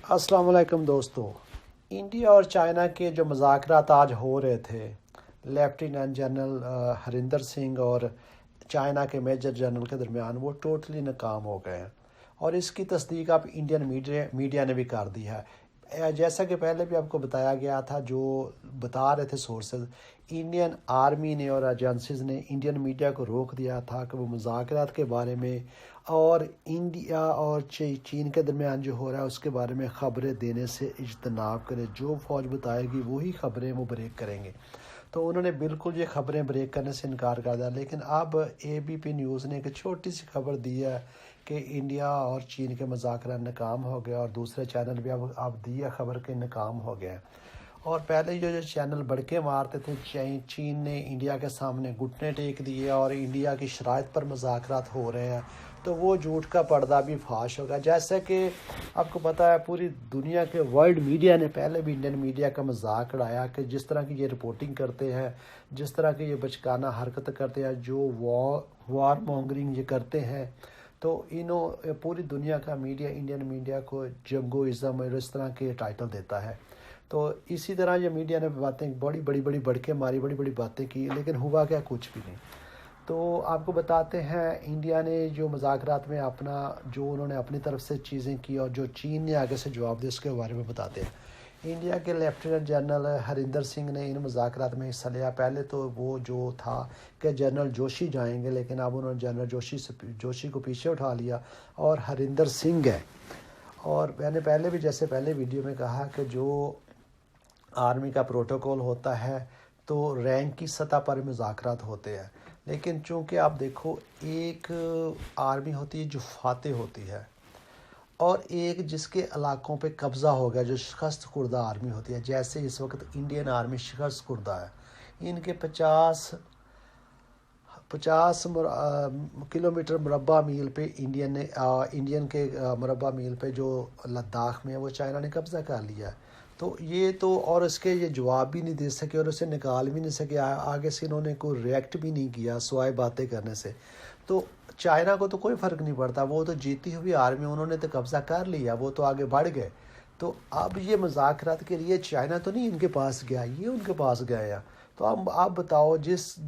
السلام علیکم دوستو۔ انڈیا اور چائنا کے جو مذاکرات آج ہو رہے تھے، لیفٹیننٹ جنرل ہریندر سنگھ اور چائنا کے میجر جنرل کے درمیان، وہ ٹوٹلی ناکام ہو گئے ہیں، اور اس کی تصدیق اب انڈین میڈیا نے بھی کر دی ہے۔ جیسا کہ پہلے بھی آپ کو بتایا گیا تھا، جو بتا رہے تھے سورسز، انڈین آرمی نے اور ایجنسیز نے انڈین میڈیا کو روک دیا تھا کہ وہ مذاکرات کے بارے میں اور انڈیا اور چین کے درمیان جو ہو رہا ہے اس کے بارے میں خبریں دینے سے اجتناب کرے۔ جو فوج بتائے گی وہی خبریں وہ بریک کریں گے۔ تو انہوں نے بالکل یہ خبریں بریک کرنے سے انکار کر دیا، لیکن اب اے بی پی نیوز نے ایک چھوٹی سی خبر دی ہے کہ انڈیا اور چین کے مذاکرات ناکام ہو گیا، اور دوسرے چینل بھی اب دی ہے خبر کہ ناکام ہو گیا۔ اور پہلے جو چینل بڑکے مارتے تھے، چین نے انڈیا کے سامنے گھٹنے ٹیک دیے اور انڈیا کی شرائط پر مذاکرات ہو رہے ہیں، تو وہ جھوٹ کا پردہ بھی فاش ہوگا۔ جیسے کہ آپ کو پتہ ہے، پوری دنیا کے ورلڈ میڈیا نے پہلے بھی انڈین میڈیا کا مذاق اڑایا کہ جس طرح کی یہ رپورٹنگ کرتے ہیں، جس طرح کی یہ بچکانہ حرکت کرتے ہیں، جو وار مونگرنگ یہ کرتے ہیں، تو پوری دنیا کا میڈیا انڈین میڈیا کو جنگوازم اور اس طرح کے ٹائٹل دیتا ہے۔ تو اسی طرح یہ میڈیا نے باتیں بڑی بڑکے ماری، بڑی باتیں کی، لیکن ہوا کیا؟ کچھ بھی نہیں۔ تو آپ کو بتاتے ہیں، انڈیا نے جو مذاکرات میں انہوں نے اپنی طرف سے چیزیں کی اور جو چین نے آگے سے جواب دیا، اس کے بارے میں بتاتے ہیں۔ انڈیا کے لیفٹیننٹ جنرل ہریندر سنگھ نے ان مذاکرات میں حصہ لیا۔ پہلے تو وہ جو تھا کہ جنرل جوشی جائیں گے، لیکن اب انہوں نے جنرل جوشی کو پیچھے اٹھا لیا اور ہریندر سنگھ ہے۔ اور میں نے پہلے ویڈیو میں کہا کہ جو آرمی کا پروٹوکول ہوتا ہے تو رینک کی سطح پر مذاکرات ہوتے ہیں، لیکن چونکہ آپ دیکھو، ایک آرمی ہوتی ہے جو فاتح ہوتی ہے، اور ایک جس کے علاقوں پہ قبضہ ہو گیا جو شکست خوردہ آرمی ہوتی ہے۔ جیسے اس وقت انڈین آرمی شکست خوردہ ہے، ان کے 50 کلومیٹر مربع میل پہ انڈین کے مربع میل پہ جو لداخ میں ہے، وہ چائنا نے قبضہ کر لیا ہے۔ تو اور اس کے یہ جواب بھی نہیں دے سکے اور اسے نکال بھی نہیں سکے، آگے سے انہوں نے کوئی ریئیکٹ بھی نہیں کیا سوائے باتیں کرنے سے۔ تو چائنا کو تو کوئی فرق نہیں پڑتا، وہ تو جیتی ہوئی آرمی، انہوں نے تو قبضہ کر لیا، وہ تو آگے بڑھ گئے۔ تو اب یہ مذاکرات کے لیے چائنا تو نہیں ان کے پاس گیا، یہ ان کے پاس گئے ہیں۔ تو اب آپ بتاؤ،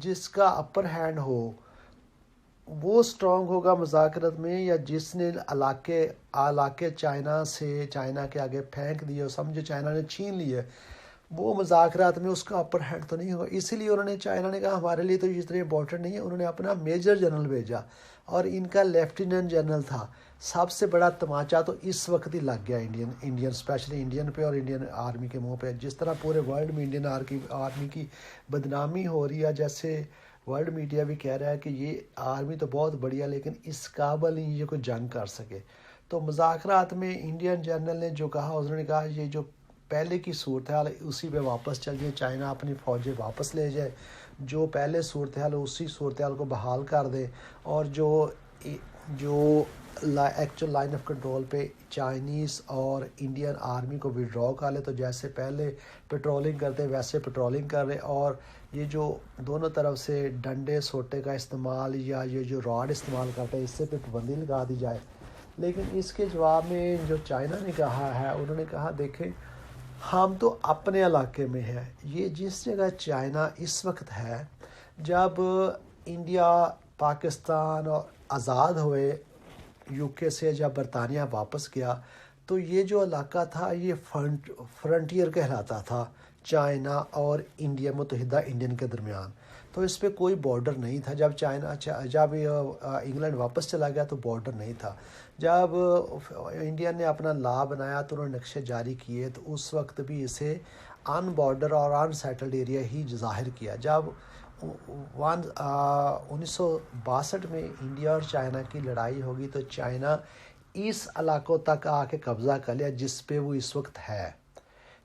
جس کا اپر ہینڈ ہو وہ سٹرونگ ہوگا مذاکرات میں، یا جس نے علاقے چائنا کے آگے پھینک دیے اور سمجھے چائنا نے چھین لیے، وہ مذاکرات میں اس کا اپر ہینڈ تو نہیں ہوگا۔ اسی لیے چائنا نے کہا ہمارے لیے تو یہ اتنے امپورٹنٹ نہیں ہے۔ انہوں نے اپنا میجر جنرل بھیجا اور ان کا لیفٹیننٹ جنرل تھا۔ سب سے بڑا تماچا تو اس وقت ہی لگ گیا انڈین اسپیشلی انڈین پہ اور انڈین آرمی کے منہ پہ، جس طرح پورے ورلڈ میں انڈین آرمی کی بدنامی ہو رہی ہے۔ جیسے ورلڈ میڈیا بھی کہہ رہا ہے کہ یہ آرمی تو بہت بڑی ہے، لیکن اس قابل نہیں یہ کوئی جنگ کر سکے۔ تو مذاکرات میں انڈین جنرل نے جو کہا، انہوں نے کہا یہ جو پہلے کی صورتحال اسی پہ واپس چل جائے، چائنا اپنی فوجیں واپس لے جائے، جو پہلے صورتحال اسی صورتحال کو بحال کر دے، اور جو ایکچوئل لائن آف کنٹرول پہ چائنیز اور انڈین آرمی کو وڈرا کر لے، تو جیسے پہلے پیٹرولنگ کرتے ویسے پیٹرولنگ کر رہے، اور یہ جو دونوں طرف سے ڈنڈے سوٹے کا استعمال یا یہ جو راڈ استعمال کرتے ہیں، اس سے پہ پابندی لگا دی جائے۔ لیکن اس کے جواب میں جو چائنا نے کہا ہے، انہوں نے کہا دیکھیں، ہم تو اپنے علاقے میں ہیں۔ یہ جس جگہ چائنا اس وقت ہے، جب انڈیا پاکستان آزاد ہوئے یو کے سے، جب برطانیہ واپس گیا، تو یہ جو علاقہ تھا یہ فرنٹیئر کہلاتا تھا چائنا اور متحدہ انڈین کے درمیان۔ تو اس پہ کوئی بارڈر نہیں تھا۔ جب انگلینڈ واپس چلا گیا تو بارڈر نہیں تھا۔ جب انڈیا نے اپنا لا بنایا تو انہوں نے نقشے جاری کیے، تو اس وقت بھی اسے ان بارڈر اور ان سیٹلڈ ایریا ہی ظاہر کیا۔ جب 1962 میں انڈیا اور چائنا کی لڑائی ہوگی تو چائنا اس علاقوں تک آ کے قبضہ کر لیا جس پہ وہ اس وقت ہے۔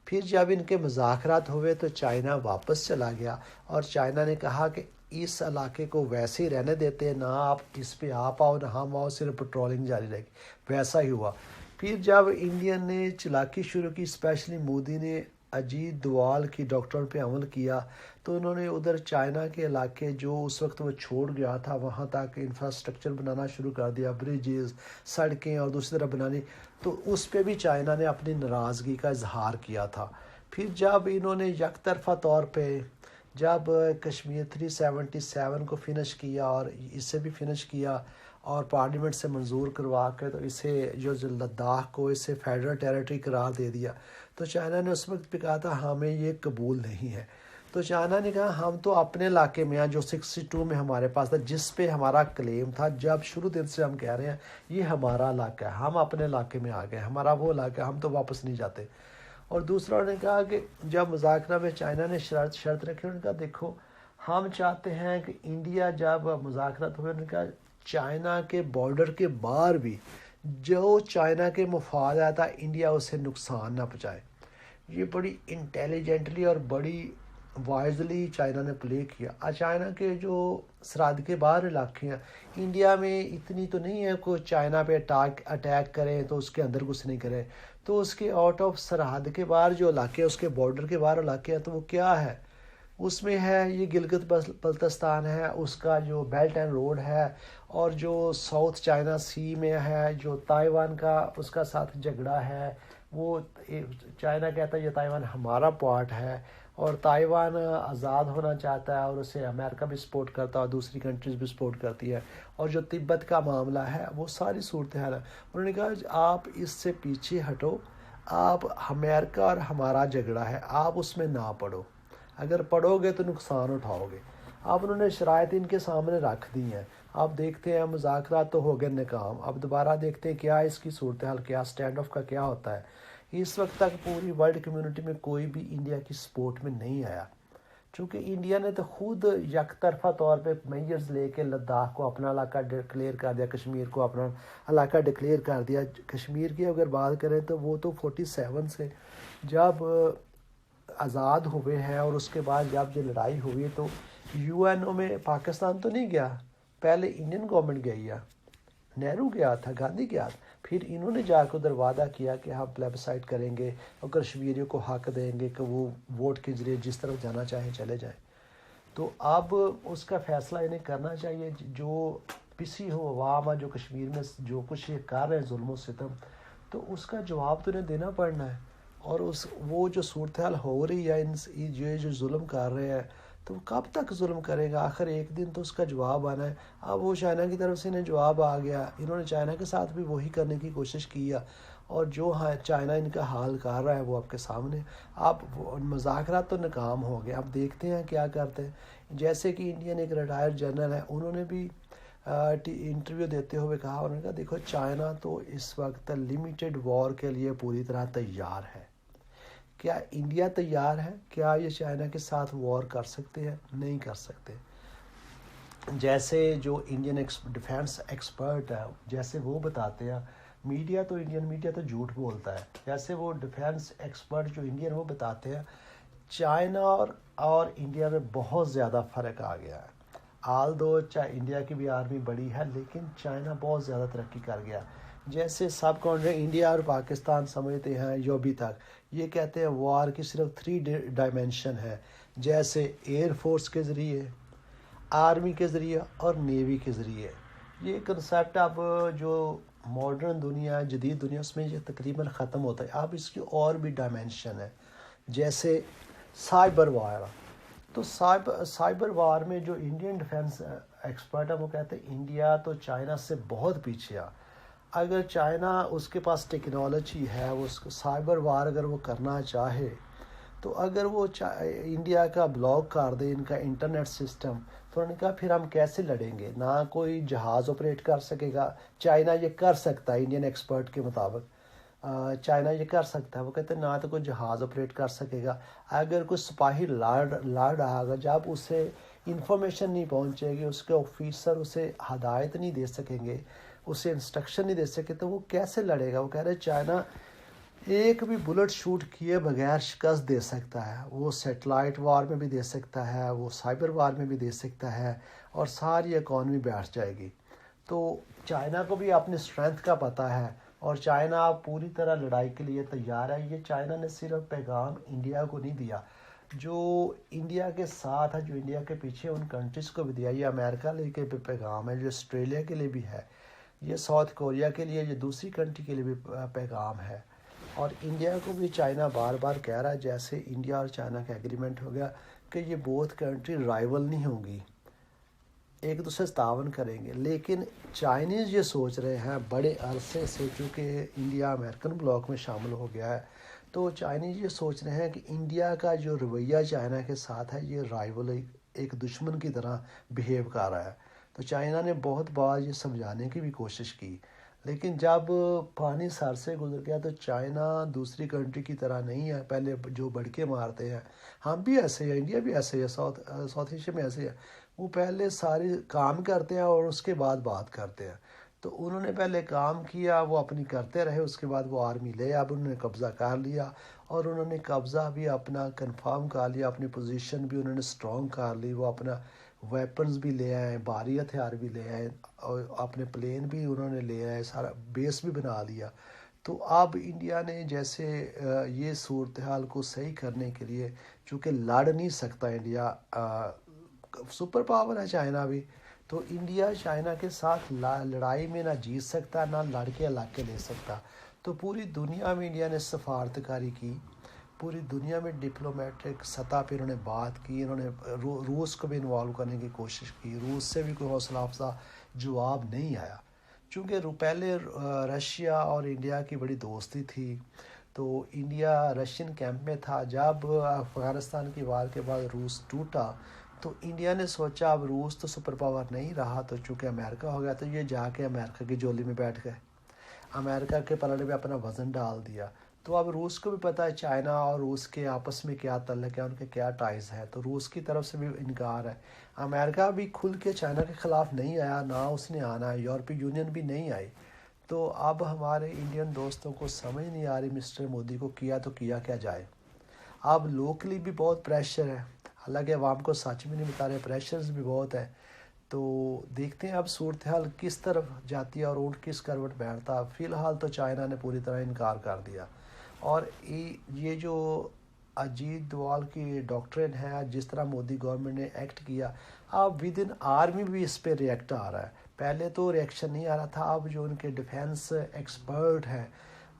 پھر جب ان کے مذاکرات ہوئے تو چائنا واپس چلا گیا، اور چائنا نے کہا کہ اس علاقے کو ویسے ہی رہنے دیتے ہیں، نہ آپ اس پہ آپ آؤ نہ ہم آؤ، صرف پیٹرولنگ جاری رہے گی۔ ویسا ہی ہوا۔ پھر جب انڈین نے چلاکی شروع کی، اسپیشلی مودی نے اجیت دوال کی ڈاکٹروں پہ عمل کیا تو انہوں نے ادھر چائنا کے علاقے جو اس وقت وہ چھوڑ گیا تھا وہاں تک انفراسٹرکچر بنانا شروع کر دیا، بریجز، سڑکیں اور دوسری طرف بنانی، تو اس پہ بھی چائنا نے اپنی ناراضگی کا اظہار کیا تھا۔ پھر جب انہوں نے یک طرفہ طور پہ جب کشمیر 377 کو فنش کیا اور اسے بھی فنش کیا اور پارلیمنٹ سے منظور کروا کے تو اسے جو لداخ کو اسے فیڈرل ٹیریٹری قرار دے دیا، تو چائنا نے اس وقت بھی کہا تھا ہمیں یہ قبول نہیں ہے۔ تو چائنا نے کہا ہم تو اپنے علاقے میں ہیں جو 62 میں ہمارے پاس تھا، جس پہ ہمارا کلیم تھا، جب شروع دن سے ہم کہہ رہے ہیں یہ ہمارا علاقہ ہے، ہم اپنے علاقے میں آ گئے، ہمارا وہ علاقہ ہے، ہم تو واپس نہیں جاتے۔ اور دوسرا نے کہا کہ جب مذاکرہ میں چائنا نے شرط رکھی، انہوں نے کہا دیکھو ہم چاہتے ہیں کہ انڈیا جب مذاکرات ہوئے، انہوں نے کہا چائنا کے بارڈر کے باہر بھی جو چائنا کے مفادات تھا انڈیا اسے نقصان نہ پہنچائے۔ یہ بڑی انٹیلیجنٹلی اور بڑی وائزلی چائنا نے پلے کیا۔ چائنا کے جو سرحد کے باہر علاقے ہیں انڈیا میں اتنی تو نہیں ہے کوئی چائنا پہ اٹیک کرے تو اس کے اندر کچھ نہیں کرے، تو اس کے آؤٹ آف سرحد کے باہر جو علاقے اس کے بارڈر کے باہر علاقے ہیں تو وہ کیا ہے، اس میں ہے یہ گلگت بلتستان ہے، اس کا جو بیلٹ اینڈ روڈ ہے، اور جو ساؤتھ چائنا سی میں ہے جو تائیوان کا اس کا ساتھ جھگڑا ہے، وہ چائنا کہتا ہے یہ تائیوان ہمارا پارٹ ہے، اور تائیوان آزاد ہونا چاہتا ہے اور اسے امریکہ بھی سپورٹ کرتا ہے اور دوسری کنٹریز بھی سپورٹ کرتی ہے، اور جو تبت کا معاملہ ہے وہ ساری صورتحال ہے۔ انہوں نے کہا آپ اس سے پیچھے ہٹو، آپ امریکہ اور ہمارا جھگڑا ہے آپ اس میں نہ پڑو، اگر پڑھو گے تو نقصان اٹھاؤ گے۔ اب انہوں نے شرائط ان کے سامنے رکھ دی ہیں، اب دیکھتے ہیں مذاکرات تو ہو گئے ناکام، اب دوبارہ دیکھتے ہیں کیا اس کی صورتحال، کیا سٹینڈ آف کا کیا ہوتا ہے۔ اس وقت تک پوری ورلڈ کمیونٹی میں کوئی بھی انڈیا کی سپورٹ میں نہیں آیا، چونکہ انڈیا نے تو خود یک طرفہ طور پہ میجرز لے کے لداخ کو اپنا علاقہ ڈکلیئر کر دیا، کشمیر کو اپنا علاقہ ڈکلیئر کر دیا۔ کشمیر کی اگر بات کریں تو وہ تو 47 سے جب آزاد ہوئے ہیں، اور اس کے بعد جب یہ لڑائی ہوئی تو UN میں پاکستان تو نہیں گیا، پہلے انڈین گورنمنٹ گئی ہے، نہرو گیا تھا، گاندھی گیا تھا، پھر انہوں نے جا کے ادھر وعدہ کیا کہ ہم پلیبسائٹ کریں گے اور کشمیریوں کو حق دیں گے کہ وہ ووٹ کے ذریعے جس طرف جانا چاہیں چلے جائیں۔ تو اب اس کا فیصلہ انہیں کرنا چاہیے، جو پسی ہو عوام جو کشمیر میں جو کچھ یہ کر رہے ہیں ظلم و ستم، تو اس کا جواب تو انہیں دینا پڑنا ہے، اور وہ جو صورتحال ہو رہی ہے یہ جو ظلم کر رہے ہیں تو کب تک ظلم کرے گا، آخر ایک دن تو اس کا جواب آنا ہے۔ اب وہ چائنا کی طرف سے انہیں جواب آ گیا، انہوں نے چائنا کے ساتھ بھی وہی کرنے کی کوشش کی ہے، اور جو چائنا ان کا حال کر رہا ہے وہ آپ کے سامنے۔ اب مذاکرات تو ناکام ہو گئے، اب دیکھتے ہیں کیا کرتے ہیں۔ جیسے کہ انڈین ایک ریٹائرڈ جنرل ہے، انہوں نے بھی انٹرویو دیتے ہوئے کہا، انہوں نے کہا دیکھو چائنا تو اس وقت لمیٹڈ وار کے لیے پوری طرح تیار ہے۔ کیا انڈیا تیار ہے؟ کیا یہ چائنا کے ساتھ وار کر سکتے ہیں؟ نہیں کر سکتے۔ جیسے جو انڈین ڈیفینس ایکسپرٹ ہے جیسے وہ بتاتے ہیں، میڈیا تو انڈین میڈیا تو جھوٹ بولتا ہے، جیسے وہ ڈیفینس ایکسپرٹ جو انڈین وہ بتاتے ہیں چائنا اور انڈیا میں بہت زیادہ فرق آ گیا ہے۔ انڈیا کی بھی آرمی بڑی ہے لیکن چائنا بہت زیادہ ترقی کر گیا۔ جیسے سب کنٹری انڈیا اور پاکستان سمجھتے ہیں جو ابھی تک یہ کہتے ہیں وار کی صرف 3 ڈائمینشن ہے، جیسے ایئر فورس کے ذریعے، آرمی کے ذریعے اور نیوی کے ذریعے۔ یہ کنسیپٹ اب جو ماڈرن دنیا جدید دنیا اس میں یہ تقریباً ختم ہوتا ہے، اب اس کی اور بھی ڈائمینشن ہے، جیسے سائبر وار۔ تو سائبر وار میں جو انڈین ڈیفینس ایکسپرٹ ہے وہ کہتے ہیں انڈیا تو چائنا سے بہت پیچھے ہے، اگر چائنا اس کے پاس ٹیکنالوجی ہے، وہ سائبر وار اگر وہ کرنا چاہے تو اگر وہ انڈیا کا بلاک کر دے ان کا انٹرنیٹ سسٹم، تو انہوں نے کہا پھر ہم کیسے لڑیں گے، نہ کوئی جہاز آپریٹ کر سکے گا۔ چائنا یہ کر سکتا ہے انڈین ایکسپرٹ کے مطابق، چائنا یہ کر سکتا ہے، وہ کہتے ہیں نہ تو کوئی جہاز آپریٹ کر سکے گا، اگر کوئی سپاہی لڑ رہا گا جب اسے انفارمیشن نہیں پہنچے گی، اس کے آفیسر اسے ہدایت نہیں دے سکیں گے، اسے انسٹرکشن نہیں دے سکے تو وہ کیسے لڑے گا۔ وہ کہہ رہے چائنا ایک بھی بلٹ شوٹ کیے بغیر شکست دے سکتا ہے، وہ سیٹلائٹ وار میں بھی دے سکتا ہے، وہ سائبر وار میں بھی دے سکتا ہے، اور ساری اکانومی بیٹھ جائے گی۔ تو چائنا کو بھی اپنی اسٹرینتھ کا پتہ ہے، اور چائنا اب پوری طرح لڑائی کے لیے تیار ہے. یہ چائنا نے صرف پیغام انڈیا کو نہیں دیا، جو انڈیا کے ساتھ ہے، جو انڈیا کے پیچھے ان کنٹریز کو بھی دیا. یہ امریکہ لے کے بھی پیغام ہے، جو آسٹریلیا کے لیے بھی ہے، یہ ساؤتھ کوریا کے لیے، یہ دوسری کنٹری کے لیے بھی پیغام ہے. اور انڈیا کو بھی چائنا بار بار کہہ رہا ہے، جیسے انڈیا اور چائنا کا ایگریمنٹ ہو گیا کہ یہ بہت کنٹری رائیول نہیں ہوں گی، ایک دوسرے سے تعاون کریں گے. لیکن چائنیز یہ سوچ رہے ہیں بڑے عرصے سے، چونکہ انڈیا امریکن بلاک میں شامل ہو گیا ہے، تو چائنیز یہ سوچ رہے ہیں کہ انڈیا کا جو رویہ چائنا کے ساتھ ہے، یہ رائیول ایک دشمن کی طرح بیہیو کر رہا ہے. تو چائنا نے بہت بار یہ سمجھانے کی بھی کوشش کی، لیکن جب پانی سر سے گزر گیا تو چائنا دوسری کنٹری کی طرح نہیں ہے پہلے جو بڑکے مارتے ہیں. ہم بھی ایسے ہیں، انڈیا بھی ایسے ہے، ساؤتھ ایشیا میں ایسے ہے. وہ پہلے سارے کام کرتے ہیں اور اس کے بعد بات کرتے ہیں. تو انہوں نے پہلے کام کیا، وہ اپنی کرتے رہے، اس کے بعد وہ آرمی لے، اب انہوں نے قبضہ کر لیا، اور انہوں نے قبضہ بھی اپنا کنفرم کر لیا، اپنی پوزیشن بھی انہوں نے سٹرونگ کر لی. وہ اپنا ویپنز بھی لے آئے، بھاری ہتھیار بھی لے آئے، اور اپنے پلین بھی انہوں نے لے آئے، سارا بیس بھی بنا لیا. تو اب انڈیا نے جیسے یہ صورتحال کو صحیح کرنے کے لیے، چونکہ لڑ نہیں سکتا انڈیا، سپر پاور ہے چائنا بھی، تو انڈیا چائنا کے ساتھ لڑائی میں نہ جیت سکتا، نہ لڑ کے علاقے لے سکتا. تو پوری دنیا میں انڈیا نے سفارتکاری کی، پوری دنیا میں ڈپلومیٹرک سطح پہ انہوں نے بات کی. انہوں نے روس کو بھی انوالو کرنے کی کوشش کی، روس سے بھی کوئی حوصلہ افزا جواب نہیں آیا. چونکہ پہلے رشیا اور انڈیا کی بڑی دوستی تھی، تو انڈیا رشین کیمپ میں تھا. جب افغانستان کی وار کے بعد روس ٹوٹا تو انڈیا نے سوچا اب روس تو سپر پاور نہیں رہا، تو چونکہ امریکہ ہو گیا تو یہ جا کے امریکہ کی جولی میں بیٹھ گئے، امریکہ کے پلڑے میں اپنا وزن ڈال دیا. تو اب روس کو بھی پتہ ہے چائنا اور روس کے آپس میں کیا تعلق ہے، ان کے کیا ٹائز ہے، تو روس کی طرف سے بھی انکار ہے. امریکہ بھی کھل کے چائنا کے خلاف نہیں آیا، نہ اس نے آنا ہے، یورپی یونین بھی نہیں آئی. تو اب ہمارے انڈین دوستوں کو سمجھ نہیں آ رہی مسٹر مودی کو کیا تو کیا جائے. اب لوکلی بھی بہت پریشر ہے، حالانکہ عوام کو سچ بھی نہیں بتا رہے، پریشرز بھی بہت ہے. تو دیکھتے ہیں اب صورتحال کس طرف جاتی ہے اور اونٹ کس کروٹ بیٹھتا. فی الحال تو چائنا نے پوری طرح انکار کر دیا. اور یہ جو اجیت دوال کی ڈاکٹرن ہے، جس طرح مودی گورنمنٹ نے ایکٹ کیا، اب ود ان آرمی بھی اس پہ ریئیکٹ آ رہا ہے. پہلے تو ریئیکشن نہیں آ رہا تھا، اب جو ان کے ڈیفینس ایکسپرٹ ہیں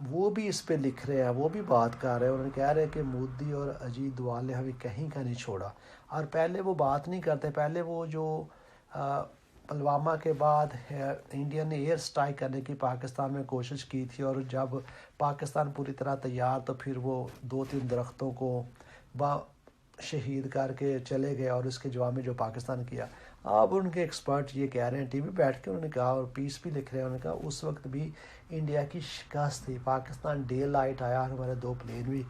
وہ بھی اس پہ لکھ رہے ہیں، وہ بھی بات کر رہے ہیں. انہوں نے کہہ رہے ہیں کہ مودی اور اجیت دوال نے ہمیں کہیں کا نہیں چھوڑا. اور پہلے وہ بات نہیں کرتے، پہلے وہ جو پلوامہ کے بعد انڈیا نے ایئر سٹرائک کرنے کی پاکستان میں کوشش کی تھی، اور جب پاکستان پوری طرح تیار تو پھر وہ 2-3 درختوں کو شہید کر کے چلے گئے، اور اس کے جواب میں جو پاکستان کیا. اب ان کے ایکسپرٹ یہ کہہ رہے ہیں، ٹی وی بیٹھ کے انہوں نے کہا، اور پیس بھی لکھ رہے ہیں، انہوں نے کہا اس وقت بھی انڈیا کی شکست تھی، پاکستان ڈے لائٹ آیا اور ہمارے 2 پلین بھی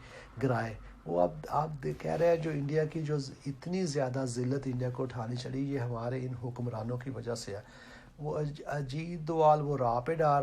گرائے. وہ اب آپ کہہ رہے ہیں جو انڈیا کی جو اتنی زیادہ ذلت انڈیا کو اٹھانی چڑھی، یہ ہمارے ان حکمرانوں کی وجہ سے ہے. وہ اجیت دوال وہ راہ پہ ڈال رہا